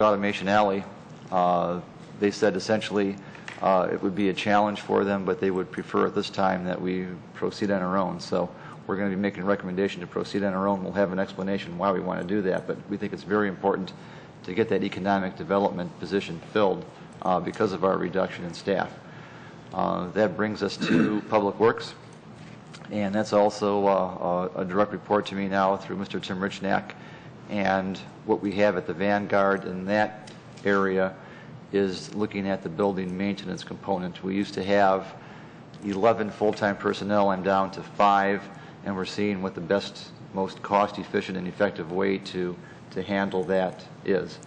Automation Alley, they said essentially it would be a challenge for them, but they would prefer at this time that we proceed on our own. So we're going to be making a recommendation to proceed on our own. We'll have an explanation why we want to do that, but we think it's very important to get that economic development position filled because of our reduction in staff. That brings us to Public Works, and that's also a direct report to me now through Mr. Tim Richnack. And what we have at the Vanguard in that area is looking at the building maintenance component. We used to have 11 full-time personnel. I'm down to 5, and we're seeing what the best, most cost-efficient and effective way to handle that is.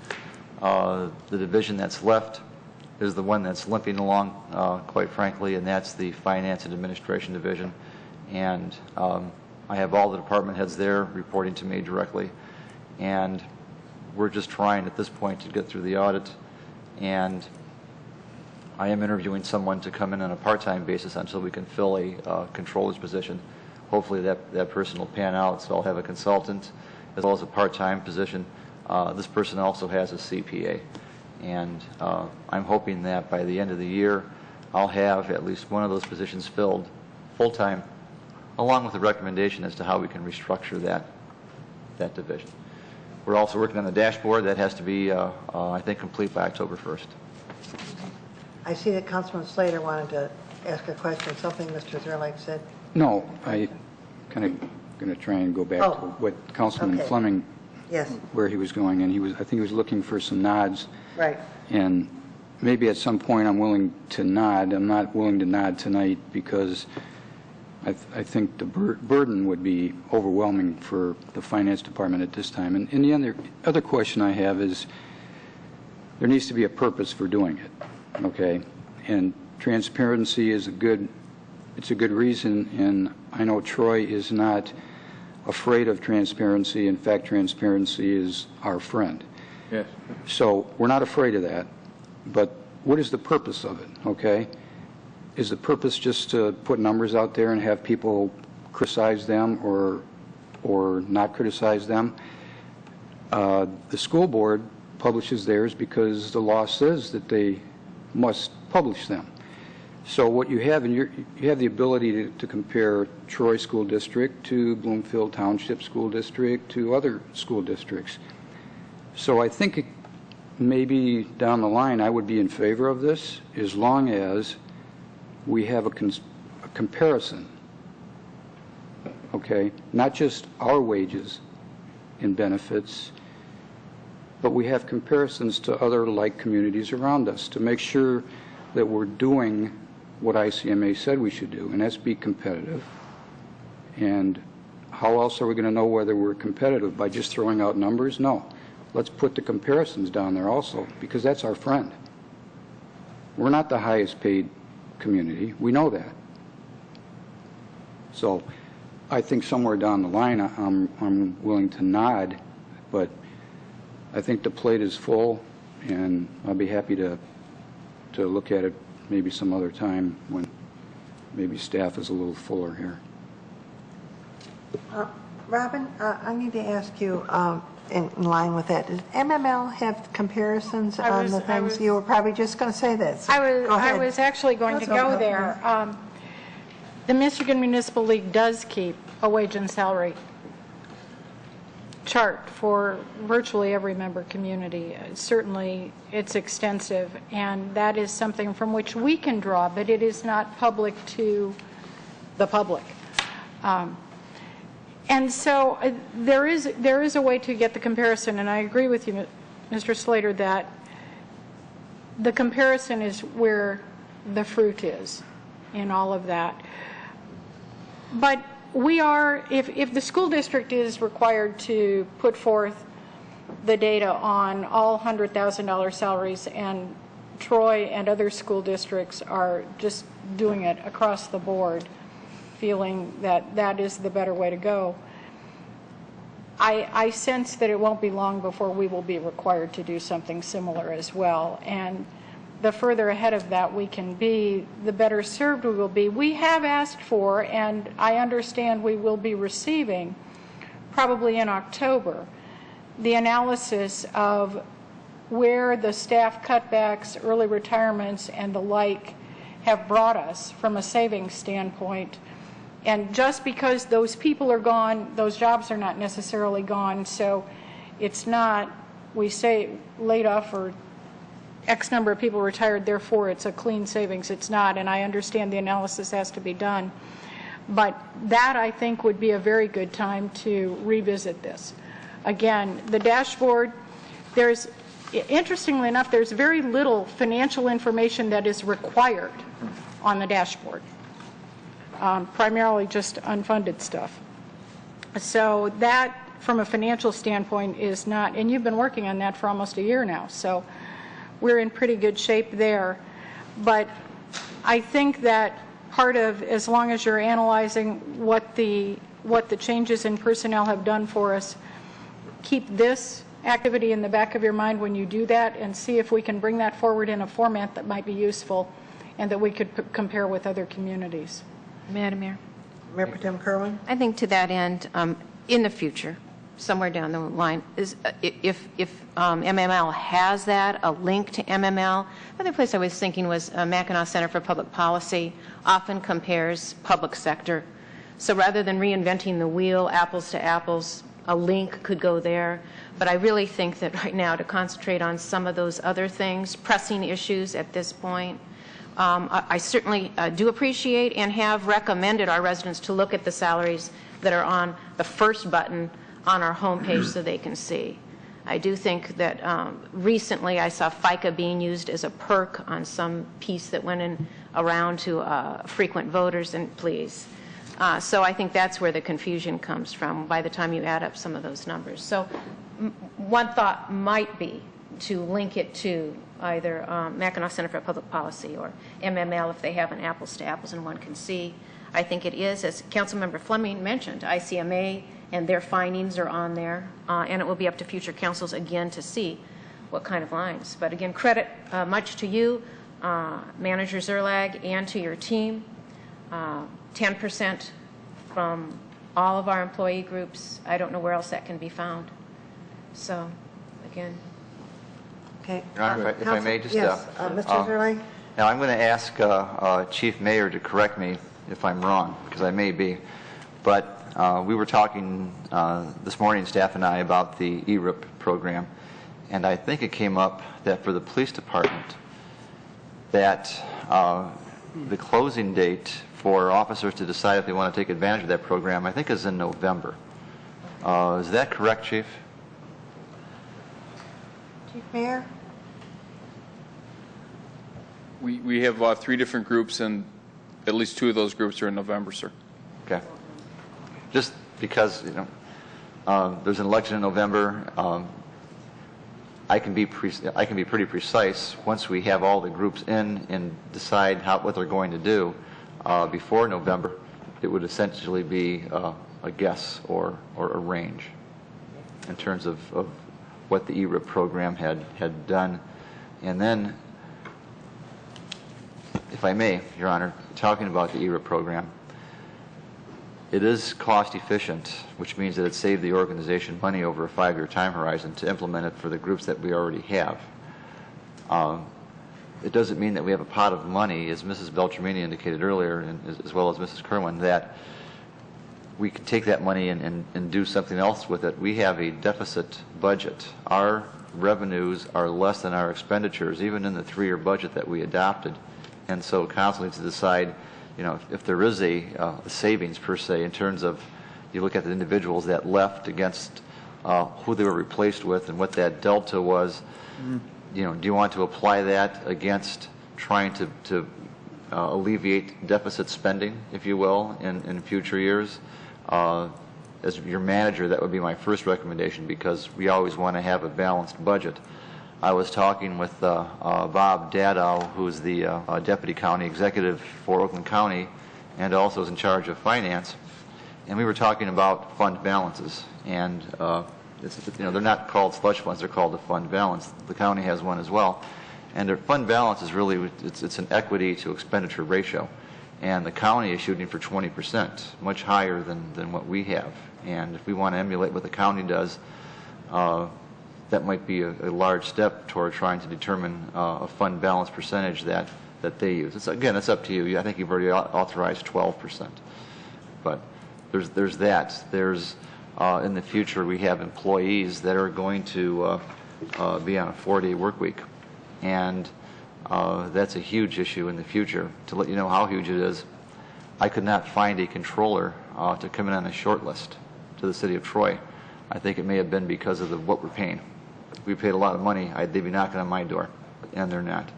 The division that's left is the one that's limping along, quite frankly, and that's the Finance and Administration Division. And I have all the department heads there reporting to me directly. And we're just trying at this point to get through the audit, and I am interviewing someone to come in on a part-time basis until we can fill a controller's position. Hopefully that person will pan out, so I'll have a consultant as well as a part-time position. This person also has a CPA, and I'm hoping that by the end of the year I'll have at least one of those positions filled full-time, along with a recommendation as to how we can restructure that division. We're also working on the dashboard. That has to be, I think, complete by October 1st. I see that Councilman Slater wanted to ask a question, something Mr. Zerlake said. No, I kind of going to try and go back to what Councilman Fleming, where he was going, and I think he was looking for some nods. Right. And maybe at some point I'm willing to nod. I'm not willing to nod tonight because I think the burden would be overwhelming for the finance department at this time. And the other question I have is there needs to be a purpose for doing it, okay? And transparency is a good reason, and I know Troy is not afraid of transparency. In fact, transparency is our friend. Yes. So we're not afraid of that, but what is the purpose of it, okay? Is the purpose just to put numbers out there and have people criticize them or not criticize them? The school board publishes theirs because the law says that they must publish them. So what you have, and you have the ability to compare Troy School District to Bloomfield Township School District to other school districts. So I think maybe down the line I would be in favor of this as long as we have a comparison, okay? Not just our wages and benefits, but we have comparisons to other like communities around us to make sure that we're doing what ICMA said we should do, and that's be competitive. And how else are we going to know whether we're competitive? By just throwing out numbers? No. Let's put the comparisons down there also, because that's our friend. We're not the highest paid community. We know that. So I think somewhere down the line I'm willing to nod, but I think the plate is full, and I'll be happy to look at it maybe some other time when maybe staff is a little fuller here. Robin, I need to ask you, in line with that, does MML have comparisons on the things? You were probably just going to say this. I was actually going to go there. The Michigan Municipal League does keep a wage and salary chart for virtually every member community. Certainly it's extensive, and that is something from which we can draw, but it is not public to the public. And so there is a way to get the comparison, and I agree with you, Mr. Slater, that the comparison is where the fruit is in all of that. But we are, if the school district is required to put forth the data on all $100,000 salaries, and Troy and other school districts are just doing it across the board, feeling that that is the better way to go, I sense that it won't be long before we will be required to do something similar as well. And the further ahead of that we can be, the better served we will be. We have asked for, and I understand we will be receiving, probably in October, the analysis of where the staff cutbacks, early retirements, and the like have brought us from a savings standpoint. And just because those people are gone, those jobs are not necessarily gone. So it's not, we say laid off or X number of people retired, therefore it's a clean savings. It's not, and I understand the analysis has to be done. But that, I think, would be a very good time to revisit this. Again, the dashboard, interestingly enough, there's very little financial information that is required on the dashboard. Primarily just unfunded stuff. So that, from a financial standpoint, is not, and you've been working on that for almost a year now, so we're in pretty good shape there. But I think that part of, as long as you're analyzing what the changes in personnel have done for us, keep this activity in the back of your mind when you do that, and see if we can bring that forward in a format that might be useful and that we could compare with other communities. Madam Mayor, Mayor Pro Tem Kerwin? I think to that end, in the future, somewhere down the line, is if MML has that, a link to MML. Another place I was thinking was Mackinac Center for Public Policy often compares public sector. So rather than reinventing the wheel, apples to apples, a link could go there. But I really think that right now to concentrate on some of those other things, pressing issues at this point, I certainly do appreciate and have recommended our residents to look at the salaries that are on the first button on our homepage so they can see. I do think that recently I saw FICA being used as a perk on some piece that went in around to frequent voters, and please. So I think that's where the confusion comes from by the time you add up some of those numbers. So one thought might be to link it to either Mackinac Center for Public Policy or MML if they have an apples to apples and one can see. I think it is, as Councilmember Fleming mentioned, ICMA and their findings are on there, and it will be up to future councils again to see what kind of lines. But again, credit much to you, Manager Zerlag, and to your team. 10% from all of our employee groups. I don't know where else that can be found. So, again. Okay. Your Honor, if I may just... Yes, Mr. Zerlag? Now, I'm going to ask Chief Mayor to correct me if I'm wrong, because I may be. But we were talking this morning, staff and I, about the ERIP program. And I think it came up that for the police department, that the closing date for officers to decide if they want to take advantage of that program, I think, is in November. Is that correct, Chief? Chief Mayor? We have 3 different groups, and at least 2 of those groups are in November, sir. Okay. Just because, you know, there's an election in November, I can be pretty precise once we have all the groups in and decide what they're going to do before November. It would essentially be a guess or a range in terms of what the ERIP program had done. And then, if I may, Your Honor, talking about the ERIP program, it is cost efficient, which means that it saved the organization money over a 5-year time horizon to implement it for the groups that we already have. It doesn't mean that we have a pot of money, as Mrs. Beltramini indicated earlier, and as well as Mrs. Kerwin, that we can take that money and do something else with it. We have a deficit budget. Our revenues are less than our expenditures, even in the 3-year budget that we adopted. And so council needs to decide, you know, if there is a savings per se in terms of, you look at the individuals that left against who they were replaced with and what that delta was. You know, do you want to apply that against trying to alleviate deficit spending, if you will, in future years? As your manager, that would be my first recommendation, because we always want to have a balanced budget. I was talking with Bob Dadow, who's the Deputy County Executive for Oakland County and also is in charge of finance, and we were talking about fund balances. And you know, they're not called slush funds, they're called the fund balance. The county has one as well. And their fund balance is really, it's an equity to expenditure ratio. And the county is shooting for 20%, much higher than what we have. And if we want to emulate what the county does, that might be a large step toward trying to determine a fund balance percentage that they use. Again, it's up to you. I think you've already authorized 12%. But there's that. There's in the future we have employees that are going to be on a 4-day work week, and that's a huge issue in the future. To let you know how huge it is, I could not find a controller to come in on a short list to the city of Troy. I think it may have been because of what we're paying. If we paid a lot of money, they'd be knocking on my door, and they're not.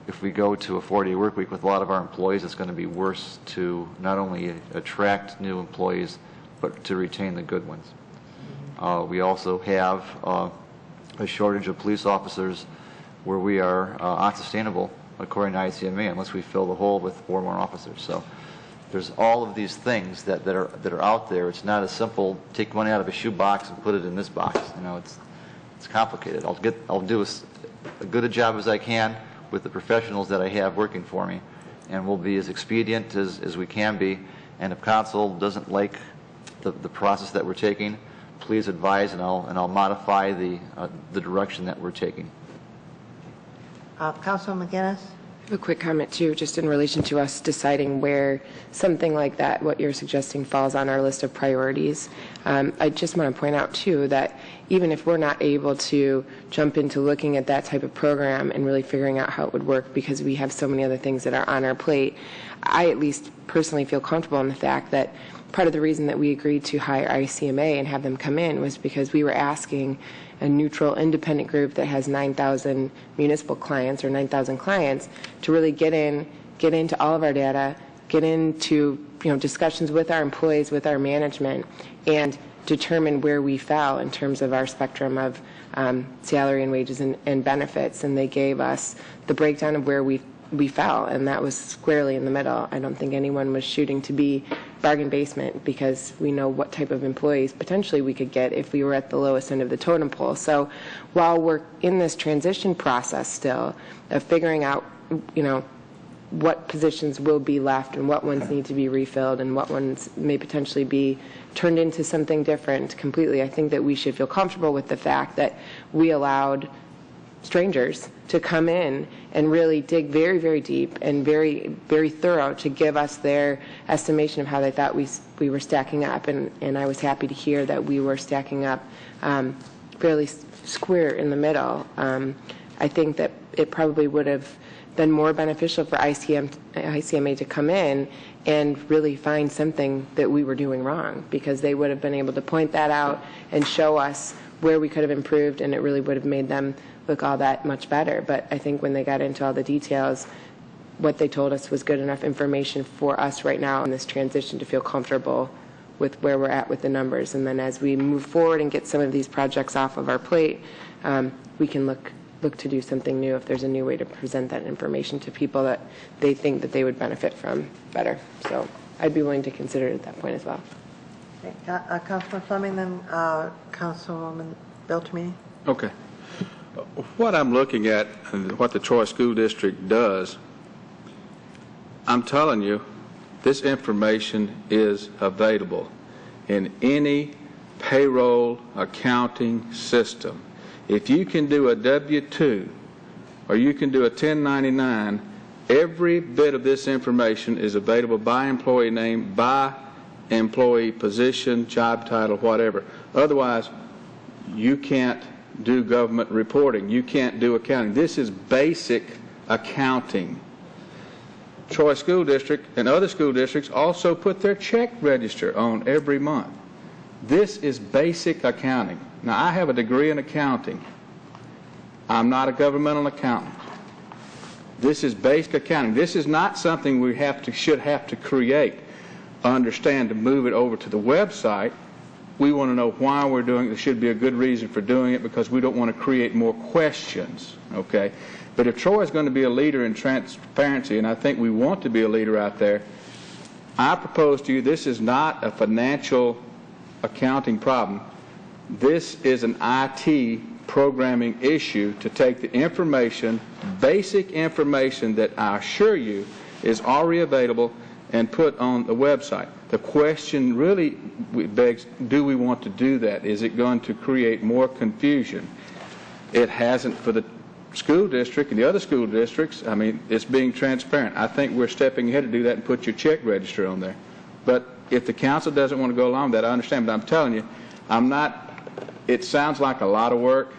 If we go to a 4-day work week with a lot of our employees, it's going to be worse to not only attract new employees, but to retain the good ones. We also have a shortage of police officers where we are unsustainable, according to ICMA, unless we fill the hole with 4 more officers. So there's all of these things that are out there. It's not as simple, take money out of a shoebox and put it in this box. You know, it's complicated. I'll do as good a job as I can with the professionals that I have working for me, and we'll be as expedient as we can be. And if council doesn't like the process that we're taking, please advise, and I'll modify the direction that we're taking. Councilman McGinnis? I have a quick comment, too, just in relation to us deciding where something like that, what you're suggesting, falls on our list of priorities. I just want to point out, too, that even if we're not able to jump into looking at that type of program and really figuring out how it would work because we have so many other things that are on our plate, I at least personally feel comfortable in the fact that part of the reason that we agreed to hire ICMA and have them come in was because we were asking a neutral, independent group that has 9,000 municipal clients or 9,000 clients to really get into all of our data, get into discussions with our employees, with our management, and determine where we fell in terms of our spectrum of salary and wages and benefits. And they gave us the breakdown of where we fell, and that was squarely in the middle. I don't think anyone was shooting to be bargain basement because we know what type of employees potentially we could get if we were at the lowest end of the totem pole. So while we're in this transition process still of figuring out, what positions will be left and what ones need to be refilled and what ones may potentially be turned into something different completely, I think that we should feel comfortable with the fact that we allowed strangers to come in and really dig very, very deep and very, very thorough to give us their estimation of how they thought we were stacking up. And I was happy to hear that we were stacking up fairly square in the middle. I think that it probably would have been more beneficial for ICMA to come in and really find something that we were doing wrong, because they would have been able to point that out and show us where we could have improved, and it really would have made them look all that much better. But I think when they got into all the details, what they told us was good enough information for us right now in this transition to feel comfortable with where we're at with the numbers. And then as we move forward and get some of these projects off of our plate, we can look to do something new if there's a new way to present that information to people that they think that they would benefit from better. So I'd be willing to consider it at that point as well. Okay. Councilman Fleming, then Councilwoman Beltrame. Okay. What I'm looking at and what the Troy School District does, I'm telling you, this information is available in any payroll accounting system. If you can do a W-2 or you can do a 1099, every bit of this information is available by employee name, by employee position, job title, whatever. Otherwise, you can't do government reporting. You can't do accounting. This is basic accounting. Troy School District and other school districts also put their check register on every month. This is basic accounting. Now, I have a degree in accounting. I'm not a governmental accountant. This is basic accounting. This is not something we should have to create. Understand to move it over to the website. We want to know why we're doing it. There should be a good reason for doing it, because we don't want to create more questions, okay? But if Troy is going to be a leader in transparency, and I think we want to be a leader out there, I propose to you this is not a financial accounting problem. This is an IT programming issue to take the information, basic information that I assure you is already available and put on the website. The question really begs, do we want to do that? Is it going to create more confusion? It hasn't for the school district and the other school districts. I mean, it's being transparent. I think we're stepping ahead to do that and put your check register on there. But if the council doesn't want to go along with that, I understand. But I'm telling you, it sounds like a lot of work,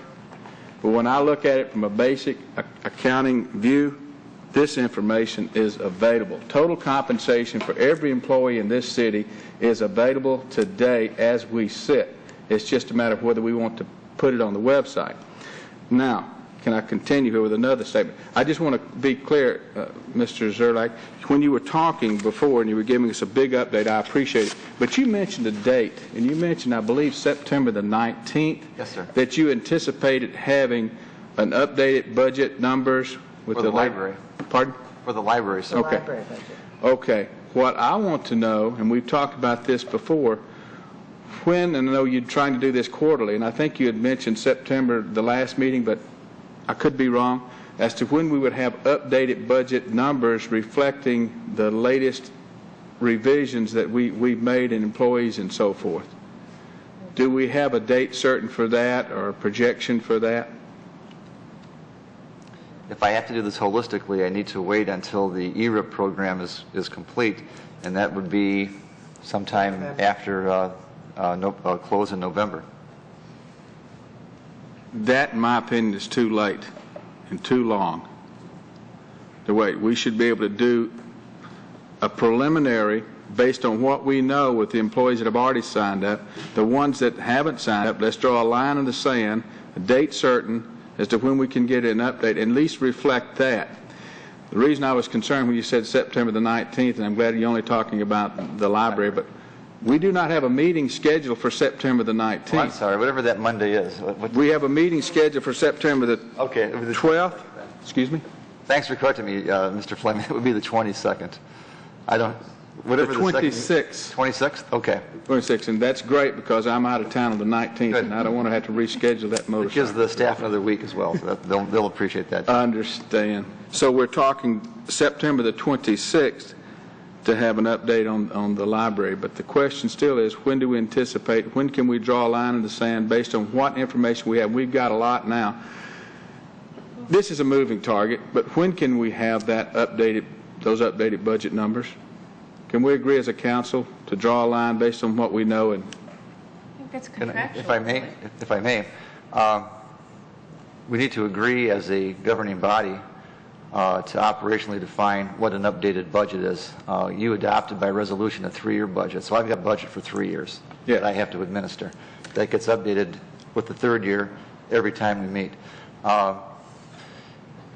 but when I look at it from a basic accounting view, this information is available. Total compensation for every employee in this city is available today as we sit. It's just a matter of whether we want to put it on the website. Now, can I continue here with another statement? I just want to be clear, Mr. Zerlak, when you were talking before and you were giving us a big update, I appreciate it, but you mentioned a date, and you mentioned, I believe, September the 19th. Yes, sir. That you anticipated having an updated budget numbers with For the library. Pardon? For the library, sir. Okay. Library budget. Okay. What I want to know, and we've talked about this before, when, and I know you're trying to do this quarterly, and I think you had mentioned September, the last meeting, but I could be wrong, as to when we would have updated budget numbers reflecting the latest revisions that we've made in employees and so forth. Do we have a date certain for that or a projection for that? If I have to do this holistically, I need to wait until the ERIP program is complete, and that would be sometime after close in November. That, in my opinion, is too late and too long to wait. We should be able to do a preliminary based on what we know with the employees that have already signed up. The ones that haven't signed up, let's draw a line in the sand, a date certain as to when we can get an update, at least reflect that. The reason I was concerned when you said September the 19th, and I'm glad you're only talking about the library, but we do not have a meeting scheduled for September the 19th. Oh, I'm sorry, whatever that Monday is. We have a meeting scheduled for September the Okay. 12th. Excuse me? Thanks for correcting me, Mr. Fleming. It would be the 22nd. I don't, whatever The the second- 26th. 26th? Okay. 26th, and that's great because I'm out of town on the 19th, Good. and I don't want to have to reschedule that It gives motorcycle. the staff another week as well, so they'll appreciate that. I understand. So we're talking September the 26th to have an update on the library, but the question still is, when do we anticipate, when can we draw a line in the sand based on what information we have? We've got a lot now. This is a moving target, but when can we have that those updated budget numbers? Can we agree as a council to draw a line based on what we know? And I think that's Can I- contractual. If I may, we need to agree as a governing body to operationally define what an updated budget is. You adopted by resolution a 3-year budget, so I've got a budget for 3 years Yeah. that I have to administer. That gets updated with the 3rd year every time we meet.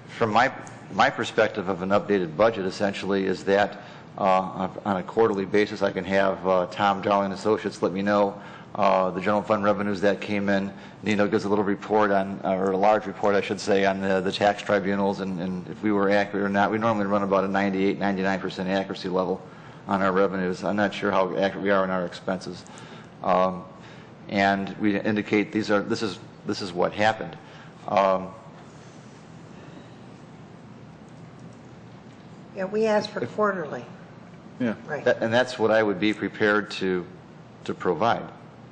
From my perspective of an updated budget, essentially, is that on a quarterly basis, I can have Tom Darling Associates let me know the general fund revenues that came in. Nino gives a little report on, or a large report, I should say, on the tax tribunals and if we were accurate or not. We normally run about a 98, 99% accuracy level on our revenues. I'm not sure how accurate we are on our expenses. And we indicate this is what happened. Yeah, we asked for quarterly. yeah. Right. And that's what I would be prepared to provide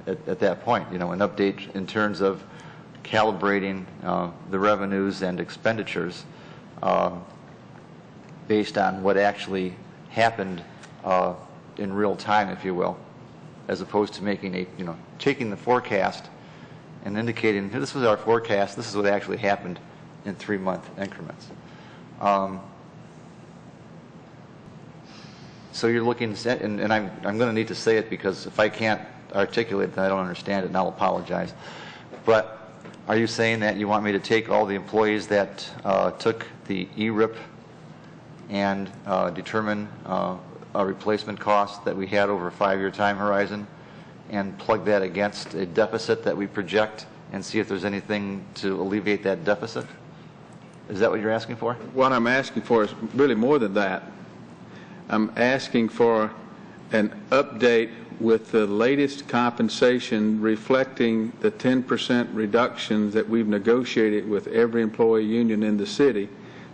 at that point, an update in terms of calibrating the revenues and expenditures based on what actually happened in real time, if you will, as opposed to making taking the forecast and indicating, this was our forecast, this is what actually happened in 3-month increments. So you're looking at, and I'm going to need to say it because if I can't articulate it, then I don't understand it, and I'll apologize. But are you saying that you want me to take all the employees that took the ERIP and determine a replacement cost that we had over a 5-year time horizon and plug that against a deficit that we project and see if there's anything to alleviate that deficit? Is that what you're asking for? What I'm asking for is really more than that. I'm asking for an update with the latest compensation reflecting the 10% reductions that we've negotiated with every employee union in the city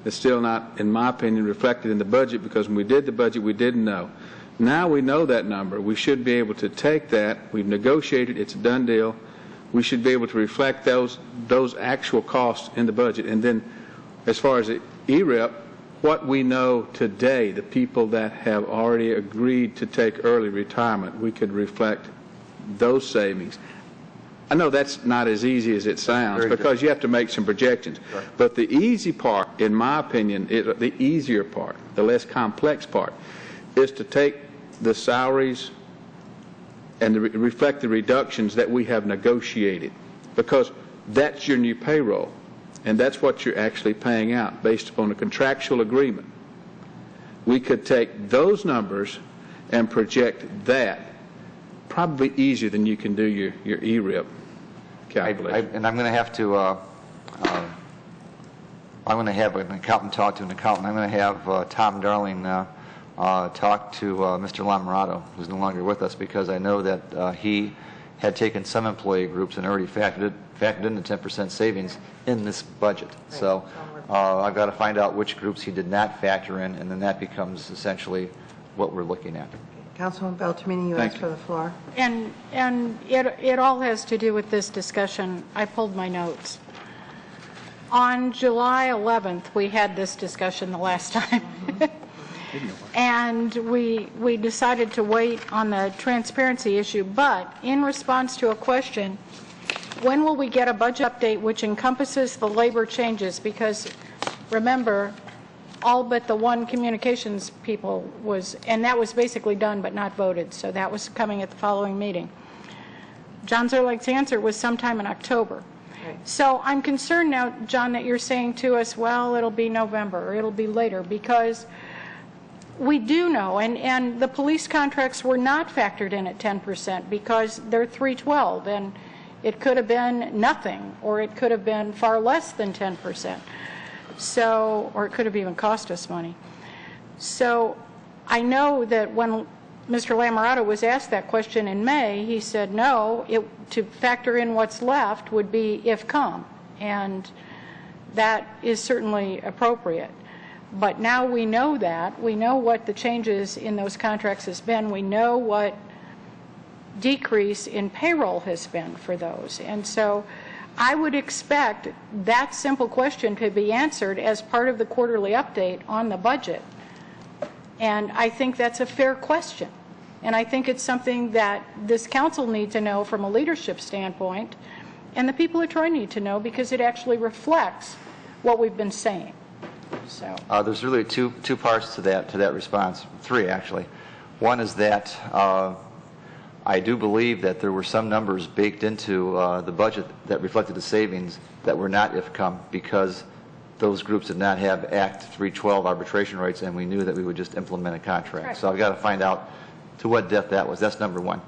It's still not, in my opinion, reflected in the budget, because when we did the budget, we didn't know. Now we know that number. We should be able to take that. We've negotiated. It's a done deal. We should be able to reflect those actual costs in the budget. And then as far as the ERIP, what we know today, the people that have already agreed to take early retirement, we could reflect those savings. I know that's not as easy as it sounds, because you have to make some projections. Right. But the easy part, in my opinion, the easier part, the less complex part, is to take the salaries and reflect the reductions that we have negotiated, because that's your new payroll, and that's what you're actually paying out based upon a contractual agreement. We could take those numbers and project that, probably easier than you can do your ERIP calculation. And I'm going to have to, I'm going to have an accountant talk to an accountant. I'm going to have Tom Darling talk to Mr. Lamorato, who's no longer with us, because I know that he had taken some employee groups and already factored in the 10% savings in this budget. Right. So I've got to find out which groups he did not factor in, and then that becomes essentially what we're looking at. Councilman Beltramini, you asked for the floor. And it all has to do with this discussion. I pulled my notes. On July 11th, we had this discussion the last time. And we decided to wait on the transparency issue, but in response to a question, when will we get a budget update which encompasses the labor changes? Because remember, all but the one communications people was, and that was basically done but not voted, so that was coming at the following meeting. John Zerleg's answer was sometime in October. Right. So I'm concerned now, John, that you're saying to us, well, it'll be November or it'll be later, because we do know, and the police contracts were not factored in at 10% because they're 312, and it could have been nothing, or it could have been far less than 10%. So, or it could have even cost us money. So I know that when Mr. Lamorato was asked that question in May, he said no, to factor in what's left would be if come, and that is certainly appropriate. But now we know that. We know what the changes in those contracts has been. We know what decrease in payroll has been for those. And so I would expect that simple question to be answered as part of the quarterly update on the budget. And I think that's a fair question. And I think it's something that this council needs to know from a leadership standpoint, and the people at Troy need to know, because it actually reflects what we've been saying. So there's really two parts to that response, three actually. One is that I do believe that there were some numbers baked into the budget that reflected the savings that were not if-come, because those groups did not have Act 312 arbitration rights, and we knew that we would just implement a contract. Right. So I've got to find out to what depth that was. That's number one.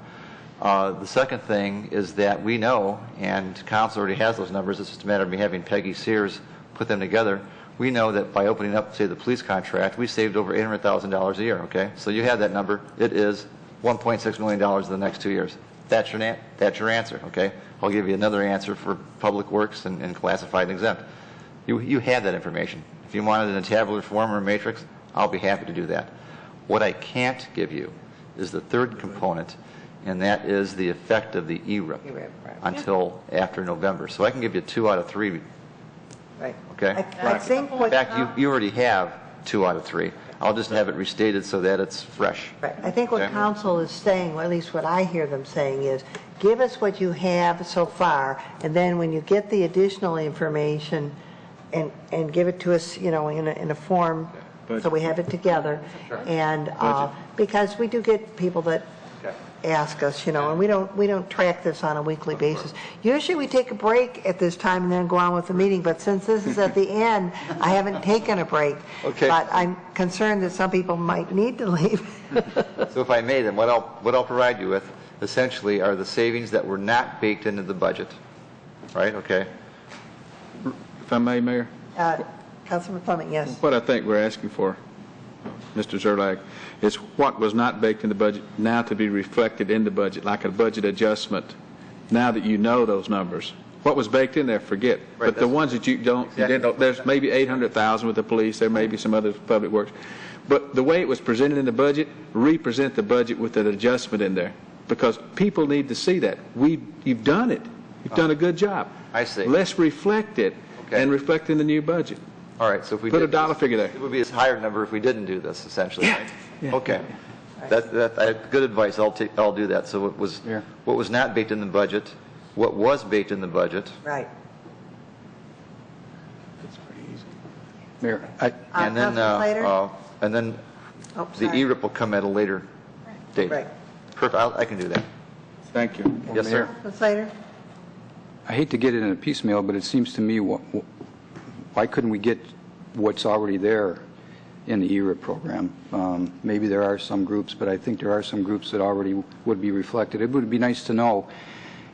The second thing is that we know, and council already has those numbers, it's just a matter of me having Peggy Sears put them together. We know that by opening up, say, the police contract, we saved over $800,000 a year, okay? So you have that number. It is $1.6 million in the next 2 years. That's your answer, okay? I'll give you another answer for public works and classified and exempt. You have that information. If you wanted it in a tabular form or a matrix, I'll be happy to do that. What I can't give you is the third component, and that is the effect of the ERIP until after November. So I can give you 2 out of 3. Right. Okay? I think what, in fact, you already have 2 out of 3. I'll just have it restated so that it's fresh. right. I think what council is saying, or at least what I hear them saying, is give us what you have so far, and then when you get the additional information, and give it to us, you know, in a form, so we have it together. And because we do get people that ask us, you know, and we don't track this on a weekly basis. Usually we take a break at this time and then go on with the meeting, but since this is at the end, I haven't taken a break. Okay. But I'm concerned that some people might need to leave. So if I may, then what I'll provide you with essentially are the savings that were not baked into the budget. Right? Okay. If I may, Mayor? Councilman Fleming, yes. What I think we're asking for, Mr. Zerlag, is what was not baked in the budget now to be reflected in the budget, like a budget adjustment, now that you know those numbers. What was baked in there, forget. Right, But the that's- ones that you don't, you didn't know, there's maybe 800,000 with the police, there may be some other public works. But the way it was presented in the budget, represent the budget with an adjustment in there, because people need to see that. You've done it. You've done a good job. I see. Let's reflect it Okay. and reflect in the new budget. All right, so if we Put a did dollar this, figure there. It would be a higher number if we didn't do this, essentially, right? Okay. Good advice, I'll do that. So Yeah. what was not baked in the budget, what was baked in the budget, Right. Mayor, and then, Councilman Slater? and then Oh, the sorry. ERIP will come at a later date. Right. Perfect, I can do that. Thank you. Yes, sir. Councilman Slater? I hate to get it in a piecemeal, but it seems to me, why couldn't we get what's already there in the ERIP program? Maybe there are some groups, but I think there are some groups that already would be reflected. It would be nice to know,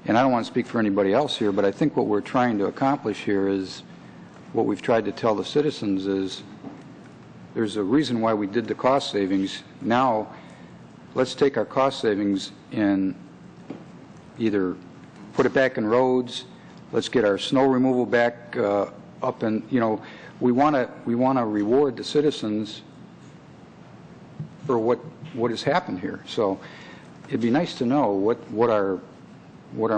and I don't want to speak for anybody else here, but I think what we're trying to accomplish here is, what we've tried to tell the citizens is, there's a reason why we did the cost savings. Now, let's take our cost savings and either put it back in roads, let's get our snow removal back up, and, we want to reward the citizens for what has happened here. So it'd be nice to know what our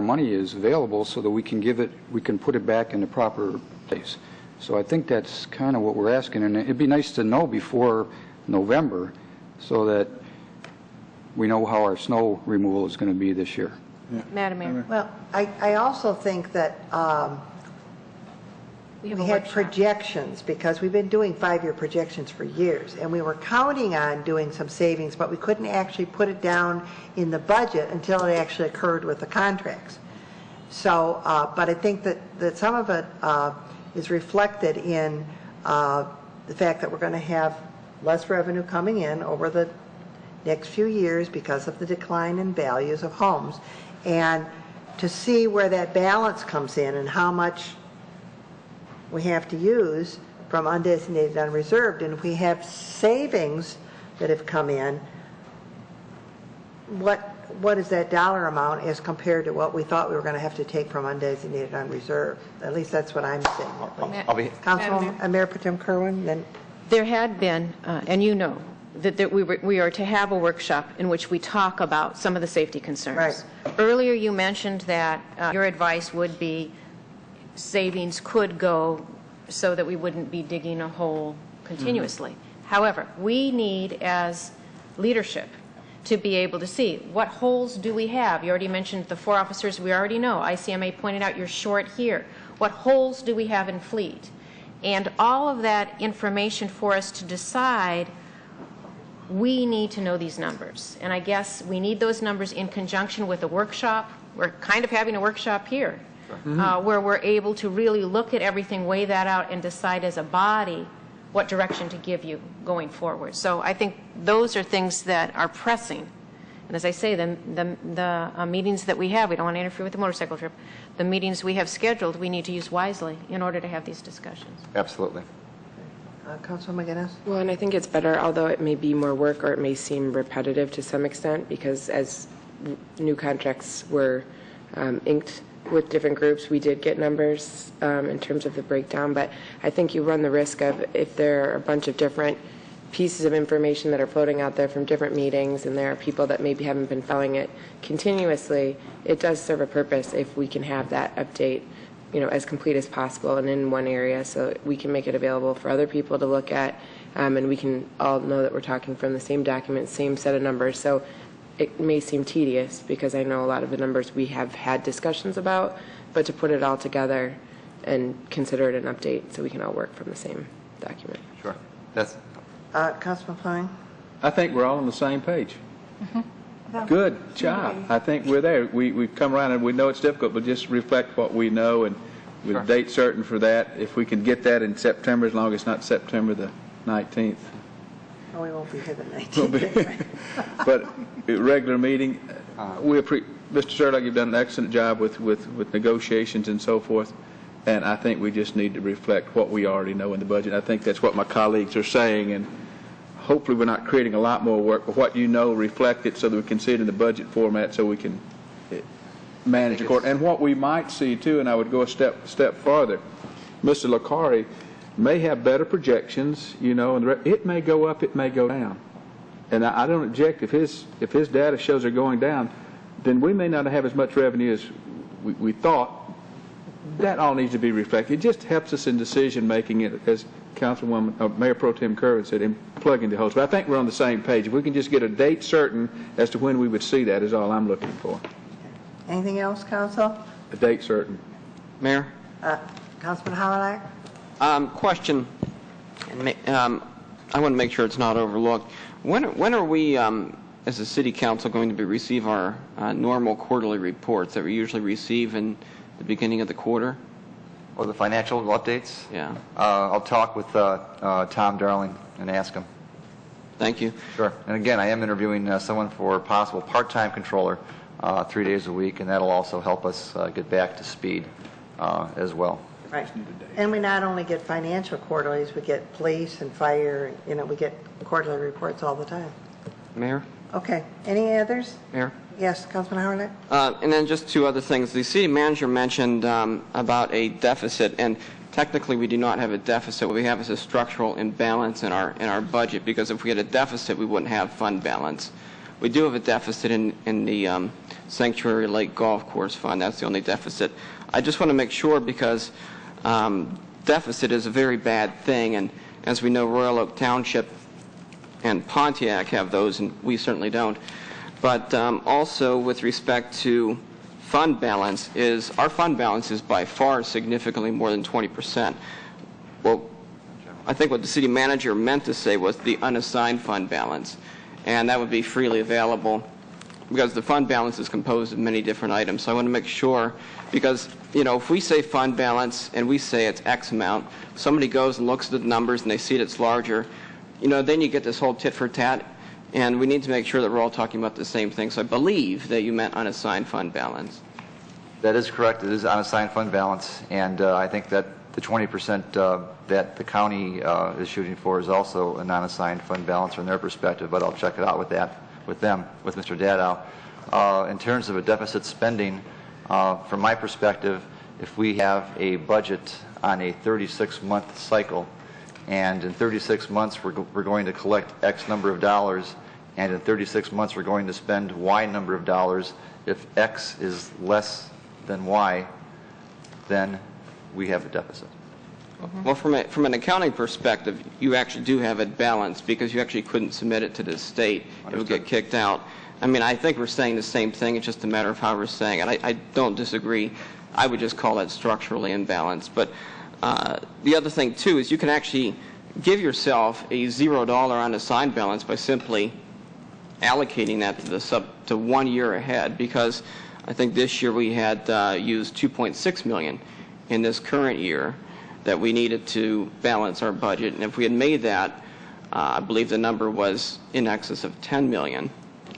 money is available so that we can put it back in the proper place. So I think that's kind of what we're asking, and it'd be nice to know before November so that we know how our snow removal is going to be this year. Madam Mayor, Well, I also think that we have we a had workshop. projections, because we've been doing 5-year projections for years, and we were counting on doing some savings, but we couldn't actually put it down in the budget until it actually occurred with the contracts. So, but I think that some of it is reflected in the fact that we're going to have less revenue coming in over the next few years because of the decline in values of homes. And to see where that balance comes in and how much we have to use from undesignated unreserved, and if we have savings that have come in, what is that dollar amount as compared to what we thought we were going to have to take from undesignated unreserved? At least that's what I'm saying. I'll be, Councilman Mayor Pro Tem Kerwin, then There had been, and you know, that we are to have a workshop in which we talk about some of the safety concerns. Right. Earlier, you mentioned that your advice would be savings could go so that we wouldn't be digging a hole continuously. However, we need, as leadership, to be able to see what holes do we have. You already mentioned the 4 officers we already know. ICMA pointed out you're short here. What holes do we have in fleet? And all of that information for us to decide, we need to know these numbers. And I guess we need those numbers in conjunction with a workshop. We're kind of having a workshop here, where we're able to really look at everything, weigh that out, and decide as a body what direction to give you going forward. So I think those are things that are pressing. And as I say, the meetings that we have, we don't want to interfere with the motorcycle trip, the meetings we have scheduled, we need to use wisely in order to have these discussions. absolutely. Councilman McGinnis? Well, and I think it's better, although it may be more work or it may seem repetitive to some extent, because as new contracts were inked with different groups, we did get numbers in terms of the breakdown, but I think you run the risk of, if there are a bunch of different pieces of information that are floating out there from different meetings, and there are people that maybe haven't been following it continuously, it does serve a purpose if we can have that update, as complete as possible and in one area, so we can make it available for other people to look at, and we can all know that we're talking from the same document, same set of numbers. So it may seem tedious, because I know a lot of the numbers we have had discussions about, but to put it all together and consider it an update so we can all work from the same document. Sure. That's, Councilman Fleming? I think we're all on the same page. Good job. I think we're there. We've come around, and we know it's difficult, but just reflect what we know, and with a date certain for that. If we can get that in September, as long as it's not September the 19th. Oh, we won't be here the 19th. But at regular meeting, Mr. Sherlock, you've done an excellent job with negotiations and so forth, and I think we just need to reflect what we already know in the budget. I think that's what my colleagues are saying, and hopefully we're not creating a lot more work, but what you know, reflect it so that we can see it in the budget format, so we can manage accordingly. And what we might see too, and I would go a step farther, Mr. Licari may have better projections, you know, and it may go up, it may go down. And I don't object if his data shows are going down, then we may not have as much revenue as we thought. That all needs to be reflected. It just helps us in decision making, as Councilwoman Mayor Pro Tem Kerwin said, in plugging the holes. But I think we're on the same page. If we can just get a date certain as to when we would see that is all I'm looking for. Anything else, Council? A date certain. Mayor? Councilman Howard? Question. I want to make sure it's not overlooked. When are we, as a city council, going to receive our normal quarterly reports that we usually receive in the beginning of the quarter? Or the financial updates? Yeah. I'll talk with Tom Darling and ask him. Thank you. Sure. And again, I am interviewing someone for possible part-time controller 3 days a week, and that'll also help us get back to speed as well. Right. And we not only get financial quarterlies, we get police and fire, you know, we get quarterly reports all the time. Mayor? Okay. Any others? Mayor? Yes, Councilman Howard? And then just two other things. The city manager mentioned about a deficit, and technically we do not have a deficit. What we have is a structural imbalance in our budget, because if we had a deficit, we wouldn't have fund balance. We do have a deficit in the Sanctuary Lake Golf Course Fund. That's the only deficit. I just want to make sure, because deficit is a very bad thing, and as we know, Royal Oak Township and Pontiac have those, and we certainly don't. But also with respect to fund balance, our fund balance is by far significantly more than 20%. Well, I think what the city manager meant to say was the unassigned fund balance, and that would be freely available, because the fund balance is composed of many different items. So I want to make sure, because, you know, if we say fund balance and we say it's X amount, somebody goes and looks at the numbers and they see it's larger, you know, then you get this whole tit for tat, and we need to make sure that we're all talking about the same thing. So I believe that you meant unassigned fund balance. That is correct. It is unassigned fund balance, and I think that the 20% that the county is shooting for is also a non-assigned fund balance from their perspective, but I'll check it out with them, with Mr. Dadow. In terms of a deficit spending, from my perspective, if we have a budget on a 36-month cycle, and in 36 months we're going to collect X number of dollars, and in 36 months we're going to spend Y number of dollars, if X is less than Y, then we have a deficit. Well, from an accounting perspective, you actually do have it balanced, because you actually couldn't submit it to the state. It would get kicked out. I mean, I think we're saying the same thing. It's just a matter of how we're saying it. I don't disagree. I would just call that structurally imbalanced. But the other thing, too, is you can actually give yourself a $0 unassigned balance by simply allocating that to 1 year ahead, because I think this year we had used $2.6 million in this current year that we needed to balance our budget. And if we had made that, I believe the number was in excess of $10 million,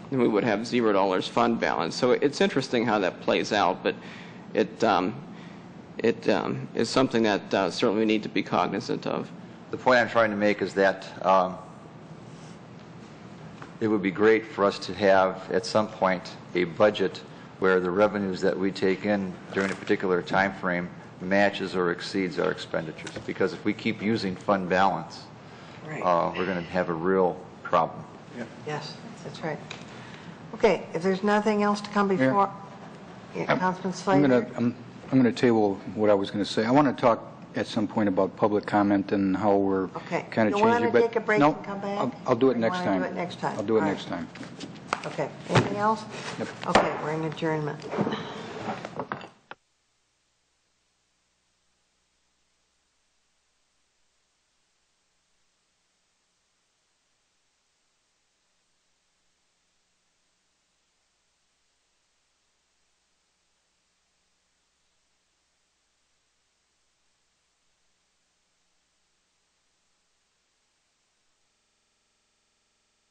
then we would have $0 fund balance. So it's interesting how that plays out, but it is something that certainly we need to be cognizant of. The point I'm trying to make is that it would be great for us to have, at some point, a budget where the revenues that we take in during a particular time frame matches or exceeds our expenditures. Because if we keep using fund balance, Right. We're going to have a real problem. Yes, that's right. Okay, if there's nothing else to come before, Councilman Slater? I'm going to table what I was going to say. I want to talk at some point about public comment and how we're Okay. kind of You changing. want to take a break no, and come back? I'll do Or it you next wanna time. do it next time? I'll do it All right. next time. Okay, anything else? Yep. Okay, we're in adjournment.